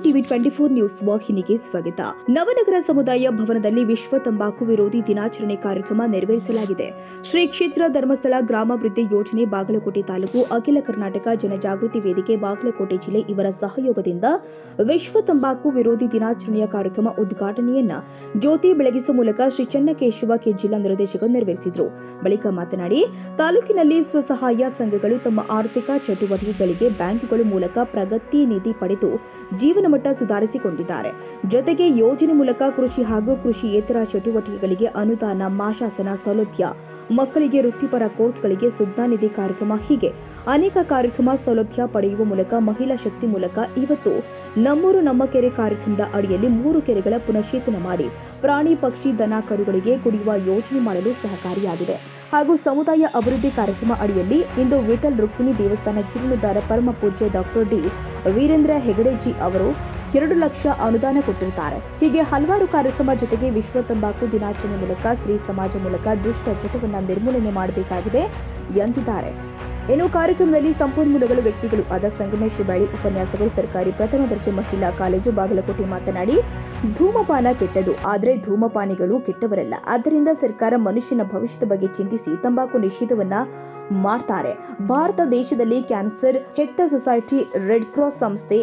TV 24 news ವಾಹಿನಿಗೆ ಸ್ವಾಗತ. ನವನಗರ ಸಮುದಾಯ ಭವನದಲ್ಲಿ ವಿಶ್ವ ತಂಬಾಕು ವಿರೋಧಿ ದಿನಾಚರಣೆ ಕಾರ್ಯಕ್ರಮ ನೆರವೇರಿಸಲಾಗಿದೆ. ಶ್ರೀ ಕ್ಷೇತ್ರ ಧರ್ಮಸ್ಥಳ ಗ್ರಾಮಾಭಿವೃದ್ಧಿ ಯೋಜನೆ ಬಾಗಲಕೋಟೆ ತಾಲೂಕು ಅಖಿಲ ಕರ್ನಾಟಕ ಜನಜಾಗೃತಿ ವೇದಿಕೆ ಬಾಗಲಕೋಟೆ ಜಿಲ್ಲೆ ಇವರ ಸಹಯೋಗದಿಂದ ವಿಶ್ವ ತಂಬಾಕು ವಿರೋಧಿ ದಿನಾಚರಣೆಯ ಕಾರ್ಯಕ್ರಮ ಉದ್ಘಾಟನೆಯನ್ನ ಜ್ಯೋತಿ ಬೆಳಗಿಸುವ ಮೂಲಕ ಶ್ರೀ ಚನ್ನಕೇಶವ ಜಿಲ್ಲಾ ನಿರ್ದೇಶಕರು ನೆರವೇರಿಸಿದರು. ಬಳಿಕ ಮಾತನಾಡಿ, ತಾಲೂಕಿನಲ್ಲಿ ಸ್ವಸಹಾಯ ಸಂಘಗಳು ತಮ್ಮ ಆರ್ಥಿಕ ಚಟುವಟಿಕೆಗಳಿಗೆ ಬ್ಯಾಂಕ್ಗಳ ಮೂಲಕ ಪ್ರಗತಿ ನಿಧಿ ಪಡೆದು ಜೀವನ ಮಟ್ಟ ಸುಧಾರಿಸಿಕೊಂಡಿದ್ದಾರೆ. ಜೊತೆಗೆ ಯೋಜನೆ ಮೂಲಕ ಕೃಷಿ ಹಾಗೂ ಕೃಷಿಯೇತರ ಚಟುವಟಿಕೆಗಳಿಗೆ ಅನುದಾನ, ಮಾಶಾಸನ ಸೌಲಭ್ಯ, ಮಕ್ಕಳಿಗೆ ವೃತ್ತಿಪರ ಕೋರ್ಸ್ಗಳಿಗೆ ಸುಜ್ಞಾ ನಿಧಿ ಕಾರ್ಯಕ್ರಮ ಹೀಗೆ ಅನೇಕ ಕಾರ್ಯಕ್ರಮ ಸೌಲಭ್ಯ ಪಡೆಯುವ ಮೂಲಕ ಮಹಿಳಾ ಶಕ್ತಿ ಮೂಲಕ ಇವತ್ತು ನಮ್ಮೂರು ನಮ್ಮ ಕೆರೆ ಕಾರ್ಯಕ್ರಮದ ಅಡಿಯಲ್ಲಿ 3 ಕೆರೆಗಳ ಪುನಶ್ಚೇತನ ಮಾಡಿ ಪ್ರಾಣಿ ಪಕ್ಷಿ ದನ ಕರುಗಳಿಗೆ ಕುಡಿಯುವ ಯೋಜನೆ ಮಾಡಲು ಸಹಕಾರಿಯಾಗಿದೆ. ಹಾಗೂ ಸಮುದಾಯ ಅಭಿವೃದ್ಧಿ ಕಾರ್ಯಕ್ರಮ ಅಡಿಯಲ್ಲಿ ಇಂದು ವಿಠಲ್ ರುಕ್ಮಿಣಿ ದೇವಸ್ಥಾನ ಜೀರ್ಣೋದ್ಧಾರ ಪರಮ ಪೂಜ್ಯ ಡಾಕ್ಟರ್ ಡಿ ವೀರೇಂದ್ರ ಹೆಗಡೆಜಿ ಅವರು 2 ಲಕ್ಷ ಅನುದಾನ ಕೊಟ್ಟಿರುತ್ತಾರೆ. ಹೀಗೆ ಹಲವಾರು ಕಾರ್ಯಕ್ರಮ ಜೊತೆಗೆ ವಿಶ್ವ ತಂಬಾಕು ದಿನಾಚರಣೆ ಮೂಲಕ ಸ್ತ್ರೀ ಸಮಾಜ ಮೂಲಕ ದುಷ್ಟ ಚಟವನ್ನು ನಿರ್ಮೂಲನೆ ಮಾಡಬೇಕಾಗಿದೆ ಎಂದಿದ್ದಾರೆ. ಇನ್ನು ಕಾರ್ಯಕ್ರಮದಲ್ಲಿ ಸಂಪನ್ಮೂಲಗಳು ವ್ಯಕ್ತಿಗಳು ಆದ ಸಂಗಮೇಶ್ ಬೆಳ್ಳಿ ಉಪನ್ಯಾಸಕರು ಸರ್ಕಾರಿ ಪ್ರಥಮ ದರ್ಜೆ ಮಹಿಳಾ ಕಾಲೇಜು ಬಾಗಲಕೋಟೆ ಮಾತನಾಡಿ, ಧೂಮಪಾನ ಕೆಟ್ಟದು, ಆದರೆ ಧೂಮಪಾನಿಗಳು ಕೆಟ್ಟವರಲ್ಲ. ಆದ್ದರಿಂದ ಸರ್ಕಾರ ಮನುಷ್ಯನ ಭವಿಷ್ಯದ ಬಗ್ಗೆ ಚಿಂತಿಸಿ ತಂಬಾಕು ನಿಷೇಧವನ್ನ ಮಾಡ್ತಾರೆ. ಭಾರತ ದೇಶದಲ್ಲಿ ಕ್ಯಾನ್ಸರ್ ಹೆಕ್ತ ಸೊಸೈಟಿ, ರೆಡ್ ಕ್ರಾಸ್ ಸಂಸ್ಥೆ,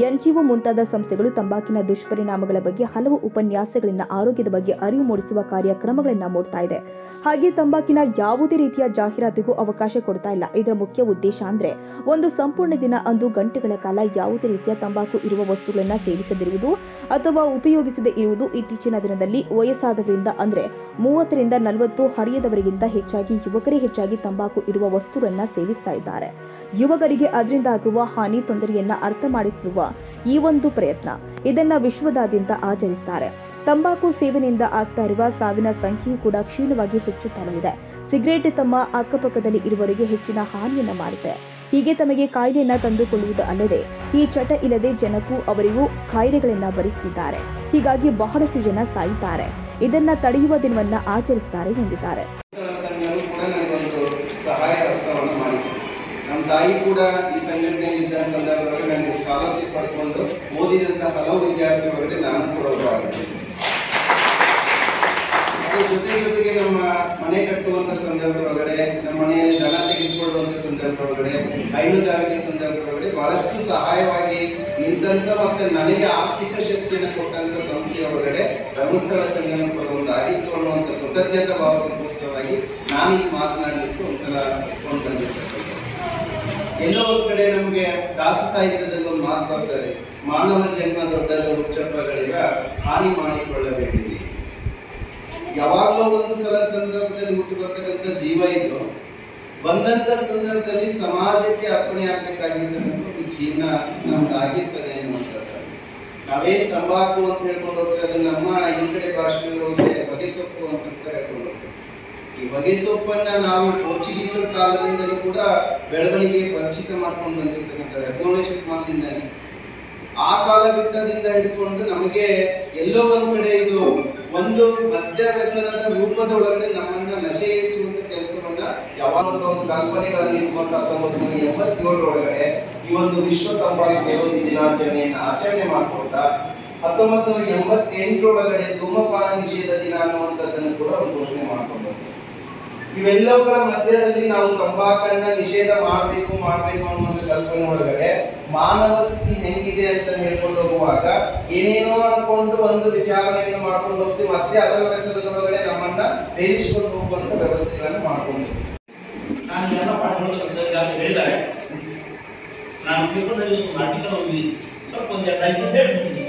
ಎನ್ಜಿಒ ಮುಂತಾದ ಸಂಸ್ಥೆಗಳು ತಂಬಾಕಿನ ದುಷ್ಪರಿಣಾಮಗಳ ಬಗ್ಗೆ ಹಲವು ಉಪನ್ಯಾಸಗಳನ್ನ ಆರೋಗ್ಯದ ಬಗ್ಗೆ ಅರಿವು ಮೂಡಿಸುವ ಕಾರ್ಯಕ್ರಮಗಳನ್ನ ಮಾಡ್ತಾ ಇದೆ. ಹಾಗೆ ತಂಬಾಕಿನ ಯಾವುದೇ ರೀತಿಯ ಜಾಹೀರಾತಿಗೂ ಅವಕಾಶ ಕೊಡ್ತಾ ಇಲ್ಲ. ಇದರ ಮುಖ್ಯ ಉದ್ದೇಶ ಅಂದ್ರೆ ಒಂದು ಸಂಪೂರ್ಣ ದಿನ ಅಂದು ಗಂಟೆಗಳ ಕಾಲ ಯಾವುದೇ ರೀತಿಯ ತಂಬಾಕು ಇರುವ ವಸ್ತುಗಳನ್ನ ಸೇವಿಸದಿರುವುದು ಅಥವಾ ಉಪಯೋಗಿಸದೇ ಇರುವುದು. ಇತ್ತೀಚಿನ ದಿನದಲ್ಲಿ ವಯಸ್ಸಾದವರಿಂದ ಅಂದ್ರೆ 30 ರಿಂದ 40 ಹರಿಯದವರಿಗಿಂತ ಹೆಚ್ಚಾಗಿ ಯುವಕರೇ ಹೆಚ್ಚಾಗಿ ತಂಬಾಕು ಇರುವ ವಸ್ತುಗಳನ್ನ ಸೇವಿಸ್ತಾ ಇದ್ದಾರೆ. ಯುವಕರಿಗೆ ಅದರಿಂದ ಆಗುವ ಹಾನಿ ತೊಂದರೆಯನ್ನ ಅರ್ಥ ಮಾಡಿಸುವ ಈ ಒಂದು ಪ್ರಯತ್ನ ಇದನ್ನ ವಿಶ್ವದಾದ್ಯಂತ ಆಚರಿಸುತ್ತಾರೆ. ತಂಬಾಕು ಸೇವನೆಯಿಂದ ಆಗ್ತಾ ಇರುವ ಸಾವಿನ ಸಂಖ್ಯೆಯೂ ಕೂಡ ಕ್ಷೀಣವಾಗಿ ಹೆಚ್ಚುತ್ತಲಿದೆ. ಸಿಗರೇಟ್ ತಮ್ಮ ಅಕ್ಕಪಕ್ಕದಲ್ಲಿ ಇರುವವರಿಗೆ ಹೆಚ್ಚಿನ ಹಾನಿಯನ್ನ ಮಾಡುತ್ತೆ. ಹೀಗೆ ತಮಗೆ ಕಾಯಿಲೆಯನ್ನ ತಂದುಕೊಳ್ಳುವುದು ಅಲ್ಲದೆ ಈ ಚಟ ಇಲ್ಲದೆ ಜನಕ್ಕೂ ಅವರಿಗೂ ಕಾಯಿಲೆಗಳನ್ನ ಭರಿಸುತ್ತಿದ್ದಾರೆ. ಹೀಗಾಗಿ ಬಹಳಷ್ಟು ಜನ ಸಾಯುತ್ತಾರೆ. ಇದನ್ನ ತಡೆಯುವ ದಿನವನ್ನ ಆಚರಿಸುತ್ತಾರೆ ಎಂದಿದ್ದಾರೆ. ನಮ್ಮ ತಾಯಿ ಕೂಡ ಈ ಸಂಘಟನೆಯಲ್ಲಿ ಇದ್ದ ಸಂದರ್ಭದಲ್ಲಿ ನನಗೆ ಸ್ಕಾಲರ್ಶಿಪ್ ಪಡ್ಕೊಂಡು ಓದಿದಂತ ಹಲವು ವಿದ್ಯಾರ್ಥಿಗಳಿಗೆ ನಾನು ಕೂಡ ಒಬ್ಬರಾಗಿದ್ದೆ. ಅದ್ರ ಜೊತೆಗೆ ನಮ್ಮ ಮನೆ ಕಟ್ಟುವಂತ ಸಂದರ್ಭದೊಳಗಡೆ, ನಮ್ಮ ಮನೆಯಲ್ಲಿ ದನ ತೆಗೆದುಕೊಳ್ಳುವಂತ ಸಂದರ್ಭದೊಳಗಡೆ, ಹೈನುಗಾರಿಕೆ ಸಂದರ್ಭದೊಳಗಡೆ ಬಹಳಷ್ಟು ಸಹಾಯವಾಗಿ ನಿಂತಂತ ಮತ್ತೆ ನನಗೆ ಆರ್ಥಿಕ ಶಕ್ತಿಯನ್ನು ಕೊಟ್ಟಂತ ಸಂಸ್ಥೆಯ ಒಳಗಡೆ ಧರ್ಮಸ್ಥಳ ಸಂಘ ಆಗಿತ್ತು ಅನ್ನುವಂಥ ಕೃತಜ್ಞತಾ ಭಾವಕ್ಕೋಸ್ಕರವಾಗಿ ನಾನು ಈಗ ಮಾತನಾಡಲಿಕ್ಕೆ ಒಂದ್ಸಲ ಕೊಂಡ್ಬಂದಿರ್ತಕ್ಕಂಥ. ಎಲ್ಲೋ ಒಂದು ಕಡೆ ನಮಗೆ ದಾಸ ಸಾಹಿತ್ಯದಲ್ಲಿ ಒಂದು ಮಾತು ಬರ್ತದೆ, ಮಾನವ ಜನ್ಮ ದೊಡ್ಡದು ವೃಕ್ಷಗಳಿಗ ಹಾನಿ ಮಾಡಿಕೊಳ್ಳಬೇಡಿ. ಯಾವಾಗಲೂ ಒಂದು ಸಲ ಸಂದರ್ಭದಲ್ಲಿ ಹುಟ್ಟಿ ಬರ್ತಕ್ಕಂಥ ಜೀವ ಇದ್ದು ಬಂದಂತ ಸಂದರ್ಭದಲ್ಲಿ ಸಮಾಜಕ್ಕೆ ಅರ್ಪಣೆ ಆಗ್ಬೇಕಾಗಿರ್ತಕ್ಕಂಥ ಈ ಜೀವನ ನಮ್ದಾಗಿರ್ತದೆ ಅನ್ನುವಂಥದ್ದು. ನಾವೇನ್ ತಂಬಾಕು ಅಂತ ಹೇಳ್ಕೊಂಡು ಹೋಗ್ತೇವೆ, ಅದು ನಮ್ಮ ಈ ಕಡೆ ಭಾಷೆಗಳಲ್ಲಿ ಬಗೆಸೊಪ್ಪು ಅಂತ ಹೇಳ್ಕೊಂಡು ಹೋಗ್ತೇವೆ. ಈ ಬಗೆಸೊಪ್ಪನ್ನ ನಾವು ಪೋರ್ಚುಗೀಸರ ಕಾಲದಿಂದಲೂ ಕೂಡ ಬೆಳವಣಿಗೆ ಪರಿಚಿತ ಮಾಡ್ಕೊಂಡು ಬಂದಿರ್ತಕ್ಕಂಥ 17ನೇ ಶತಮಾನದಿಂದಾಗಿ ಆ ಕಾಲಘಟ್ಟದಿಂದ ಹಿಡ್ಕೊಂಡು ನಮಗೆ ಎಲ್ಲೋ ಒಂದ್ ಕಡೆ ಇದು ಒಂದು ಮದ್ಯ ವ್ಯಸನದ ರೂಪದೊಳಗಡೆ ನಮ್ಮನ್ನ ನಶೆಯಿಸುವಂತ ಕೆಲಸವನ್ನ ಯಾವಾಗಲೂ ಒಂದು ಕಲ್ಪನೆಗಳನ್ನು ಇಟ್ಕೊಂಡು 1987 ಒಳಗಡೆ ಈ ಒಂದು ವಿಶ್ವ ತಂಬಾಕು ವಿರೋಧಿ ದಿನಾಚರಣೆಯನ್ನು ಆಚರಣೆ ಮಾಡ್ಕೊಳ್ತಾ 1988 ಒಳಗಡೆ ಧೂಮಪಾನ ನಿಷೇಧ ದಿನ ಅನ್ನುವಂಥದ್ದನ್ನು ಕೂಡ ಒಂದು ಘೋಷಣೆ ಮಾಡ್ಕೊಂಡು ಇವೆಲ್ಲವುಗಳ ಮಧ್ಯದಲ್ಲಿ ನಾವು ತಂಬಾಕನ್ನ ನಿಷೇಧ ಮಾಡಬೇಕು ಅನ್ನುವಂಥ ಕಲ್ಪನೆ ಒಳಗಡೆ ಮಾನವ ಸ್ಥಿತಿ ಹೆಂಗಿದೆ ಅಂತ ಹೇಳ್ಕೊಂಡು ಹೋಗುವಾಗ ಏನೇನೋ ಅನ್ಕೊಂಡು ಒಂದು ವಿಚಾರಣೆಯನ್ನು ಮಾಡ್ಕೊಂಡು ಹೋಗ್ತೀವಿ, ಮತ್ತೆ ಅದರ ವ್ಯಸನದೊಳಗಡೆ ನಮ್ಮನ್ನ ತೇರಿಸಿಕೊಂಡು ಹೋಗುವಂತ ವ್ಯವಸ್ಥೆಗಳನ್ನು ಮಾಡ್ಕೊಂಡಿರ್ತೀವಿ. ನಾನು ಎಲ್ಲ ಪಾಠಗಳು ಹೇಳಿದ್ದಾರೆ. ನಾನು ಪೇಪರ್ನಲ್ಲಿ ಒಂದು ಆರ್ಟಿಕಲ್ ಓದಿ ಸ್ವಲ್ಪ ಒಂದು ಹೇಳ್ಬಿಟ್ಟಿದ್ದೀನಿ.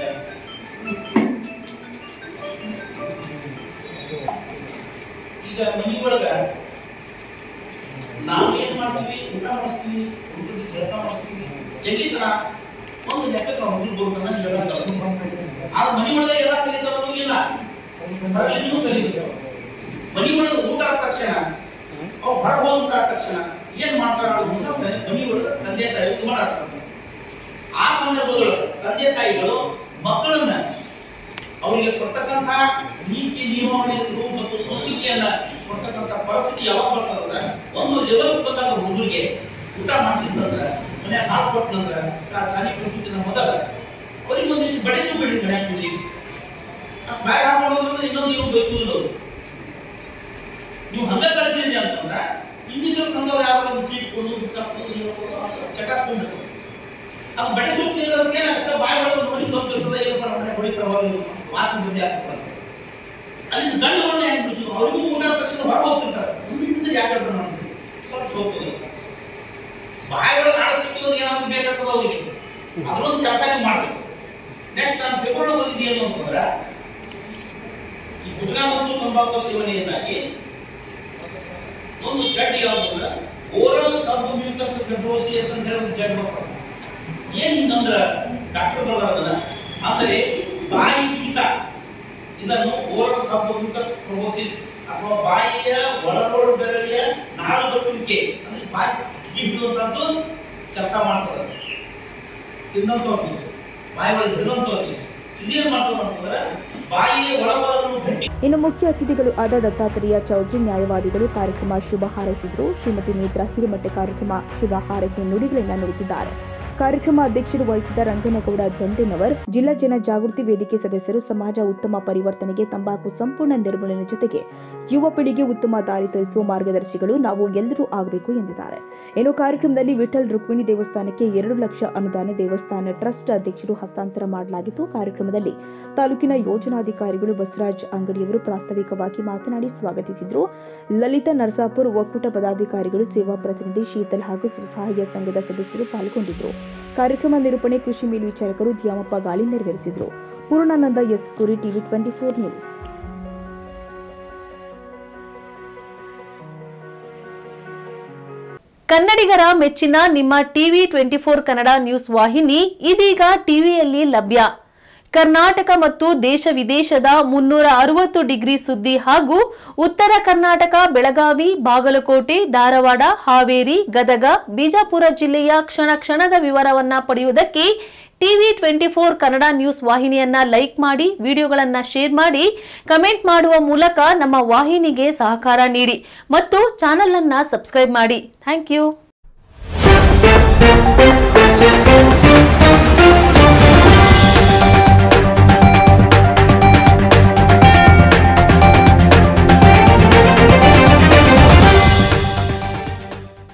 ಈಗ ಮನೆ ಒಳಗ ನಾವು ಏನ್ ಮಾಡ್ತೀವಿ, ಊಟ ಮಾಡಿಸ್ತೀವಿ, ಹುಡುಗರಿಗೆ ಕೆಲಸ ಮಾಡಿಸ್ತೀವಿ, ಎಲ್ಲಿ ತರ ಒಂದು ಲೆಕ್ಕಕ್ಕೆ ಹುಡುಗರು ಬರುತ್ತಾನ ಕೆಲಸ. ಆ ಮನೆ ಒಳಗ ಎಲ್ಲ ಕಲಿತಾರೋ ಇಲ್ಲ, ಹೊರಗಿನೂ ಕಲಿತೀವಿ. ಮನೆ ಒಳಗ ಊಟ ಆದ ತಕ್ಷಣ ಅವು ಹೊರ ಹೋಗ್ಬಿಟ್ಟ ಆದ ತಕ್ಷಣ ಏನ್ ಮಾಡ್ತಾರ ಮನೆ ಒಳಗ ತಂದೆ ತಾಯಿ ಮಾಡ್ತಾರೆ. ಆ ಸಂದರ್ಭದೊಳಗೆ ತಂದೆ ತಾಯಿಗಳು ಮಕ್ಕಳನ್ನ ಅವರಿಗೆ ಕೊಡ್ತಕ್ಕಂಥ ನೀತಿ ನಿಯಮಾವಳಿಗಳು ಮತ್ತು ಸಂಸ್ಕೃತಿಯನ್ನ ಕೊಡ್ತಕ್ಕಂಥ ಪರಿಸ್ಥಿತಿ ಯಾವಾಗ ಬರ್ತದಂದ್ರೆ ಒಂದು ಲೆವೆಲ್ ಬಂದಾಗ ಹುಡುಗರಿಗೆ ಊಟ ಮಾಡಿಸಿದಂದ್ರೆ ಮನೆ ಹಾಲು ಕೊಟ್ಟಂದ್ರೆ ಸಾನಿ ಪರಿಸ್ಥಿತಿನ ಮೊದಲ ಅವರಿಗೆ ಒಂದು ಬಿಡಿ ಕಡೆ ಹಾಕಿದ್ರಿ ಬ್ಯಾಗ್ ಹಾಕೋದ್ರಿಂದ ಇನ್ನೊಂದು ನೀವು ಬಯಸುವುದಿಲ್ಲ ನೀವು ಹಂಗ ಕಳಿಸಿದ್ರಿ ಅಂತಂದ್ರೆ ಇನ್ನಿತರ ತಂದವ್ರು ಯಾರೋ ಒಂದು ಚೀಟ್ ಕೊಡು ಚಟಾಕೊಂಡು ಅದು ಬಡೆ ಸೂಕ್ತಿರೋದಕ್ಕೆ ಏನಾಗ್ತದೆ ಬಾಯಿ ಒಳಗೆ ನೋಡಿ ಬಂದಿರ್ತದೆ ಏನಪ್ಪ ಹೊಡಿತಾರ ವಾಸನೆ ಬುದ್ಧಿ ಆಗ್ತದೆ ಅಲ್ಲಿ ಗಂಡುಗಳನ್ನ ಹೆಂಗ್ ಬಿಡಿಸೋದು ಅವ್ರಿಗೂ ಊಟ ತಕ್ಷಣ ಹೊರ ಹೋಗ್ತಿರ್ತಾರೆ ಮುಂದಿನಿಂದ ಯಾಕೆ ಸ್ವಲ್ಪ ಸೋಕೋದು ಬಾಯಿ ಒಳಗೆ ಆಡಿಸ್ತಿರೋದು ಏನಾದ್ರು ಬೇಕಾಗ್ತದ ಅವರಿಗೆ ಅದರೊಂದು ಕೆಲಸ ನೀವು ಮಾಡಬೇಕು. ನೆಕ್ಸ್ಟ್ ನಾನು ಪೇಪರ್ ಬಂದಿದ್ದೇನು ಅಂತಂದ್ರೆ ಈ ಗುಟ್ಕಾ ಮತ್ತು ತಂಬಾಕು ಸೇವನೆಯಿಂದಾಗಿ ಒಂದು ಜಡ್ ಯಾವ್ದು ಓರಲ್ ಸಬ್ಮ್ಯೂಕಸ್ ಫೈಬ್ರೋಸಿಸ್ ಅಂತ ಹೇಳಿ ಜಡ್ ಬರ್ತದೆ. ಏನ್ ಹಿಂಗಂದ್ರ ಡಾಕ್ಟರ್ ಬರೋದನ್ನ ಅಂದ್ರೆ ಬಾಯಿ ಕಿಡಿತ, ಇದನ್ನು ಓರಲ್ ಸಬ್ಮ್ಯೂಕಸ್ ಫೈಬ್ರೋಸಿಸ್ ಅಥವಾ ಬಾಯಿಯ ಒಳನೋಡು ಬೆರಳಿಯ ನಾರುಗಟ್ಟುವಿಕೆ ಅಂದ್ರೆ ಬಾಯಿ ಬಿಡುವಂತದ್ದು ಕೆಲಸ ಮಾಡ್ತದೆ. ಇನ್ನೊಂದು ಬಾಯಿ ಒಳಗೆ ಬಿಡುವಂತದ್ದು ಇದೇನ್ ಮಾಡ್ತದೆ ಅಂತಂದ್ರೆ ಬಾಯಿಯ ಒಳಬರನ್ನು ಗಟ್ಟಿ. ಇನ್ನು ಮುಖ್ಯ ಅತಿಥಿಗಳು ಆದ ದತ್ತಾತ್ರೇಯ ಚೌಧರಿ ನ್ಯಾಯವಾದಿಗಳು ಕಾರ್ಯಕ್ರಮ ಶುಭ ಹಾರೈಸಿದರು. ಶ್ರೀಮತಿ ನೇತ್ರಾ ಹಿರೇಮಠ ಕಾರ್ಯಕ್ರಮ ಶುಭ ಹಾರೈಕೆ ನುಡಿಗಳನ್ನು ನುಡಿದಿದ್ದಾರೆ. ಕಾರ್ಯಕ್ರಮ ಅಧ್ಯಕ್ಷರು ವಹಿಸಿದ ರಂಗನಗೌಡ ದಂಡೆನವರ್, ಜಿಲ್ಲಾ ಜನ ಜಾಗೃತಿ ವೇದಿಕೆ ಸದಸ್ಯರು ಸಮಾಜ ಉತ್ತಮ ಪರಿವರ್ತನೆಗೆ ತಂಬಾಕು ಸಂಪೂರ್ಣ ನಿರ್ಮೂಲನೆ ಜೊತೆಗೆ ಯುವ ಪೀಳಿಗೆ ಉತ್ತಮ ದಾರಿ ತೋರಿಸುವ ಮಾರ್ಗದರ್ಶಿಗಳು ನಾವು ಎಲ್ಲರೂ ಆಗಬೇಕು ಎಂದಿದ್ದಾರೆ. ಇನ್ನು ಕಾರ್ಯಕ್ರಮದಲ್ಲಿ ವಿಠಲ್ ರುಕ್ಮಿಣಿ ದೇವಸ್ಥಾನಕ್ಕೆ 2 ಲಕ್ಷ ಅನುದಾನ ದೇವಸ್ಥಾನ ಟ್ರಸ್ಟ್ ಅಧ್ಯಕ್ಷರು ಹಸ್ತಾಂತರ ಮಾಡಲಾಗಿತ್ತು. ಕಾರ್ಯಕ್ರಮದಲ್ಲಿ ತಾಲೂಕಿನ ಯೋಜನಾಧಿಕಾರಿಗಳು ಬಸವರಾಜ್ ಅಂಗಡಿಯವರು ಪ್ರಾಸ್ತಾವಿಕವಾಗಿ ಮಾತನಾಡಿ ಸ್ವಾಗತಿಸಿದರು. ಲಲಿತಾ ನರಸಾಪುರ್ ಒಕ್ಕೂಟ ಪದಾಧಿಕಾರಿಗಳು, ಸೇವಾ ಪ್ರತಿನಿಧಿ ಶೀತಲ್ ಹಾಗೂ ಸ್ವಸಹಾಯ ಸಂಘದ ಸದಸ್ಯರು ಪಾಲ್ಗೊಂಡಿದ್ದರು. ಕಾರ್ಯಕ್ರಮ ನಿರೂಪಣೆ ಕೃಷಿ ಮೇಲ್ವಿಚಾರಕರು ದ್ಯಾಮಪ್ಪ ಗಾಳಿ ನೆರವೇರಿಸಿದರು. ಪೂರ್ಣಾನಂದ ಎಸ್ ಕುರಿ, ಟಿವಿ 24 ನ್ಯೂಸ್. ಕನ್ನಡಿಗರ ಮೆಚ್ಚಿನ ನಿಮ್ಮ ಟಿವಿ 24 ಕನ್ನಡ ನ್ಯೂಸ್ ವಾಹಿನಿ ಇದೀಗ ಟಿವಿಯಲ್ಲಿ ಲಭ್ಯ. ಕರ್ನಾಟಕ ಮತ್ತು ದೇಶ ವಿದೇಶದ 360 ಡಿಗ್ರಿ ಸುದ್ದಿ ಹಾಗೂ ಉತ್ತರ ಕರ್ನಾಟಕ, ಬೆಳಗಾವಿ, ಬಾಗಲಕೋಟೆ, ಧಾರವಾಡ, ಹಾವೇರಿ, ಗದಗ, ಬಿಜಾಪುರ ಜಿಲ್ಲೆಯ ಕ್ಷಣ ಕ್ಷಣದ ವಿವರವನ್ನ ಪಡೆಯುವುದಕ್ಕೆ ಟಿವಿ 24 ಕನ್ನಡ ನ್ಯೂಸ್ ವಾಹಿನಿಯನ್ನ ಲೈಕ್ ಮಾಡಿ, ವಿಡಿಯೋಗಳನ್ನ ಶೇರ್ ಮಾಡಿ, ಕಮೆಂಟ್ ಮಾಡುವ ಮೂಲಕ ನಮ್ಮ ವಾಹಿನಿಗೆ ಸಹಕಾರ ನೀಡಿ ಮತ್ತು ಚಾನೆಲ್ ಅನ್ನ ಸಬ್ಸ್ಕ್ರೈಬ್ ಮಾಡಿ. Thank you.